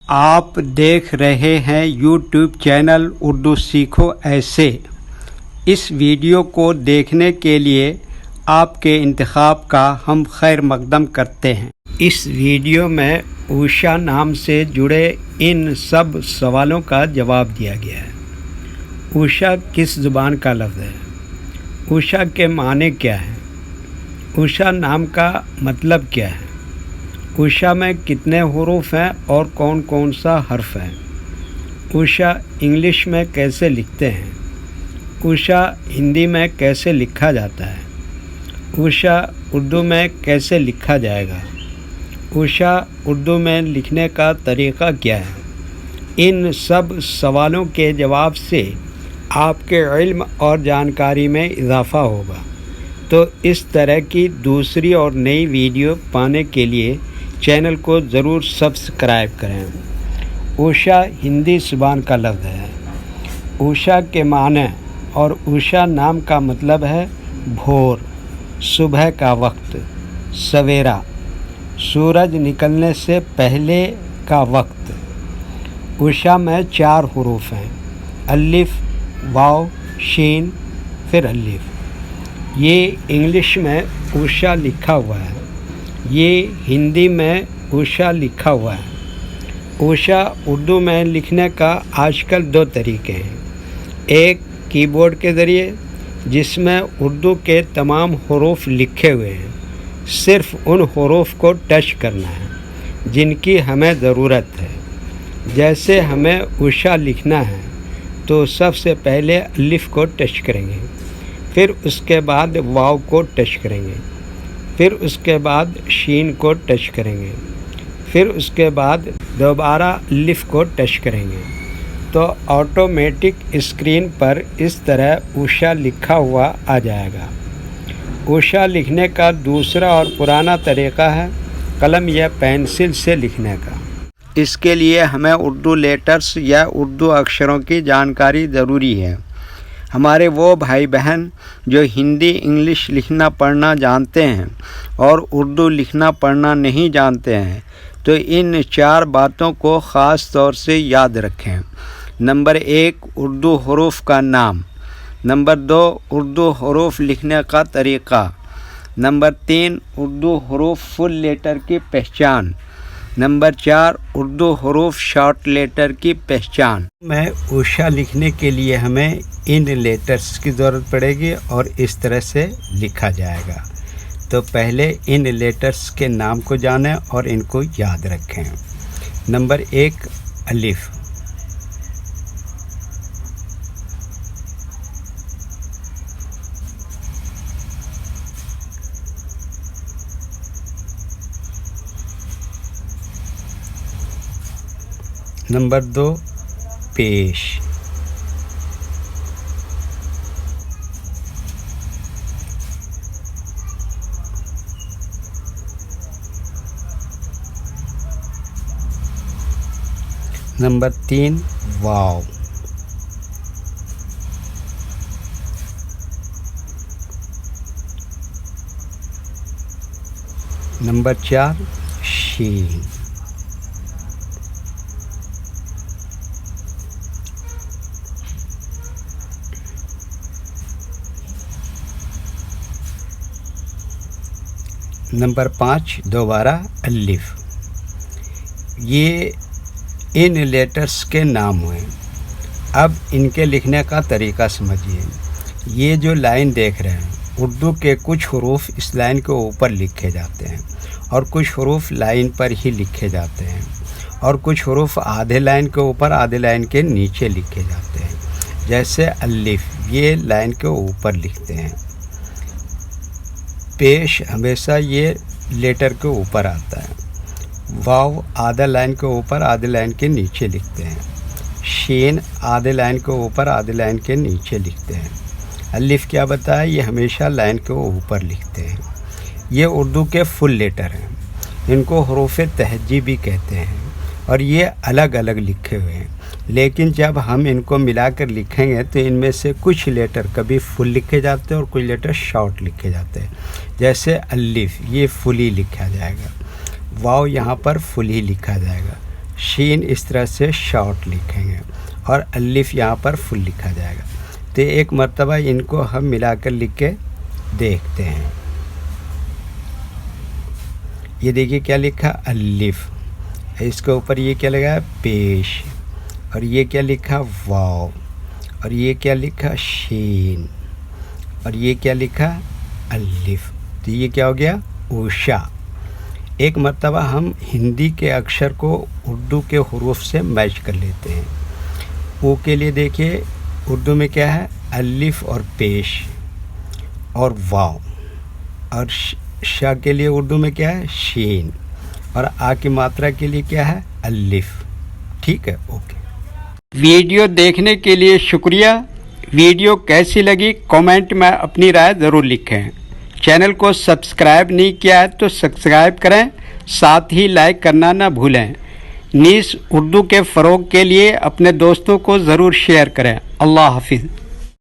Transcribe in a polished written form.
آپ دیکھ رہے ہیں یوٹیوب چینل اردو سیکھو ایسے۔ اس ویڈیو کو دیکھنے کے لیے آپ کے انتخاب کا ہم خیر مقدم کرتے ہیں۔ اس ویڈیو میں اوشا نام سے جڑے ان سب سوالوں کا جواب دیا گیا ہے۔ اوشا کس زبان کا لفظ ہے؟ اوشا کے معنی کیا ہے؟ اوشا نام کا مطلب کیا ہے؟ اوشا میں کتنے حروف ہیں اور کون کون سا حرف ہے؟ اوشا انگلش میں کیسے لکھتے ہیں؟ اوشا ہندی میں کیسے لکھا جاتا ہے؟ اوشا اردو میں کیسے لکھا جائے گا؟ اوشا اردو میں لکھنے کا طریقہ کیا ہے؟ ان سب سوالوں کے جواب سے آپ کے علم اور جانکاری میں اضافہ ہوگا۔ تو اس طرح کی دوسری اور نئی ویڈیو پانے کے لیے چینل کو ضرور سبسکرائب کریں۔ اوشا ہندی زبان کا لفظ ہے۔ اوشا کے معنی اور اوشا نام کا مطلب ہے بھور، صبح کا وقت، سویرا، سورج نکلنے سے پہلے کا وقت۔ اوشا میں 4 حروف ہیں: الف، واو، شین، پھر الف۔ یہ انگلش میں اوشا لکھا ہوا ہے، یہ ہندی میں اوشا لکھا ہوا ہے۔ اوشا اردو میں لکھنے کا آج کل 2 طریقے ہیں۔ ایک کی بورڈ کے ذریعے، جس میں اردو کے تمام حروف لکھے ہوئے ہیں، صرف ان حروف کو ٹچ کرنا ہے جن کی ہمیں ضرورت ہے۔ جیسے ہمیں اوشا لکھنا ہے تو سب سے پہلے الف کو ٹچ کریں گے، پھر اس کے بعد واو کو ٹچ کریں گے، پھر اس کے بعد شین کو ٹچ کریں گے، پھر اس کے بعد دوبارہ الف کو ٹچ کریں گے، تو آٹومیٹک اسکرین پر اس طرح اوشا لکھا ہوا آ جائے گا۔ اوشا لکھنے کا دوسرا اور پرانا طریقہ ہے قلم یا پینسل سے لکھنے کا۔ اس کے لیے ہمیں اردو لیٹرز یا اردو اکشروں کی جانکاری ضروری ہے۔ ہمارے وہ بھائی بہن جو ہندی انگلش لکھنا پڑھنا جانتے ہیں اور اردو لکھنا پڑھنا نہیں جانتے ہیں تو ان 4 باتوں کو خاص طور سے یاد رکھیں۔ نمبر 1، اردو حروف کا نام۔ نمبر 2، اردو حروف لکھنے کا طریقہ۔ نمبر 3، اردو حروف فل لیٹر کی پہچان۔ نمبر 4، اردو حروف شارٹ لیٹر کی پہچان۔ میں اوشا لکھنے کے لیے ہمیں ان لیٹرز کی ضرورت پڑے گی اور اس طرح سے لکھا جائے گا۔ تو پہلے ان لیٹرز کے نام کو جانیں اور ان کو یاد رکھیں۔ نمبر 1، الف۔ نمبر 2، پیش۔ نمبر 3، واو۔ نمبر 4، شین۔ نمبر 5، دوبارہ الف۔ یہ ان لیٹرز کے نام ہوئے۔ اب ان کے لکھنے کا طریقہ سمجھیے۔ یہ جو لائن دیکھ رہے ہیں، اردو کے کچھ حروف اس لائن کے اوپر لکھے جاتے ہیں اور کچھ حروف لائن پر ہی لکھے جاتے ہیں اور کچھ حروف آدھے لائن کے اوپر آدھے لائن کے نیچے لکھے جاتے ہیں۔ جیسے الف، یہ لائن کے اوپر لکھتے ہیں۔ پیش ہمیشہ یہ لیٹر کے اوپر آتا ہے۔ واو آدھا لائن کے اوپر آدھے لائن کے نیچے لکھتے ہیں۔ شین آدھے لائن کے اوپر آدھے لائن کے نیچے لکھتے ہیں۔ الف کیا بتایا؟ یہ ہمیشہ لائن کے اوپر لکھتے ہیں۔ یہ اردو کے فل لیٹر ہیں، ان کو حروف تہجی بھی کہتے ہیں اور یہ الگ الگ لکھے ہوئے ہیں، لیکن جب ہم ان کو ملا کر لکھیں گے تو ان میں سے کچھ لیٹر کبھی فل لکھے جاتے ہیں اور کچھ لیٹر شارٹ لکھے جاتے ہیں۔ جیسے الف، یہ فل ہی لکھا جائے گا۔ واو یہاں پر فل ہی لکھا جائے گا۔ شین اس طرح سے شارٹ لکھیں گے اور الف یہاں پر فل لکھا جائے گا۔ تو ایک مرتبہ ان کو ہم ملا کر لکھ کے دیکھتے ہیں۔ یہ دیکھیے کیا لکھا الف، اس کے اوپر یہ کیا لگا پیش، اور یہ کیا لکھا واو، اور یہ کیا لکھا شین، اور یہ کیا لکھا الف۔ تو یہ کیا ہو گیا اوشا۔ ایک مرتبہ ہم ہندی کے اکشر کو اردو کے حروف سے میچ کر لیتے ہیں۔ او کے لیے دیکھیے اردو میں کیا ہے الف اور پیش اور واو، اور شا کے لیے اردو میں کیا ہے شین، اور آ کی ماترا کے لیے کیا ہے الف۔ ٹھیک ہے، اوکے۔ ویڈیو دیکھنے کے لیے شکریہ۔ ویڈیو کیسی لگی کامنٹ میں اپنی رائے ضرور لکھیں۔ چینل کو سبسکرائب نہیں کیا ہے تو سبسکرائب کریں، ساتھ ہی لائک کرنا نہ بھولیں۔ نیز اردو کے فروغ کے لیے اپنے دوستوں کو ضرور شیئر کریں۔ اللہ حافظ۔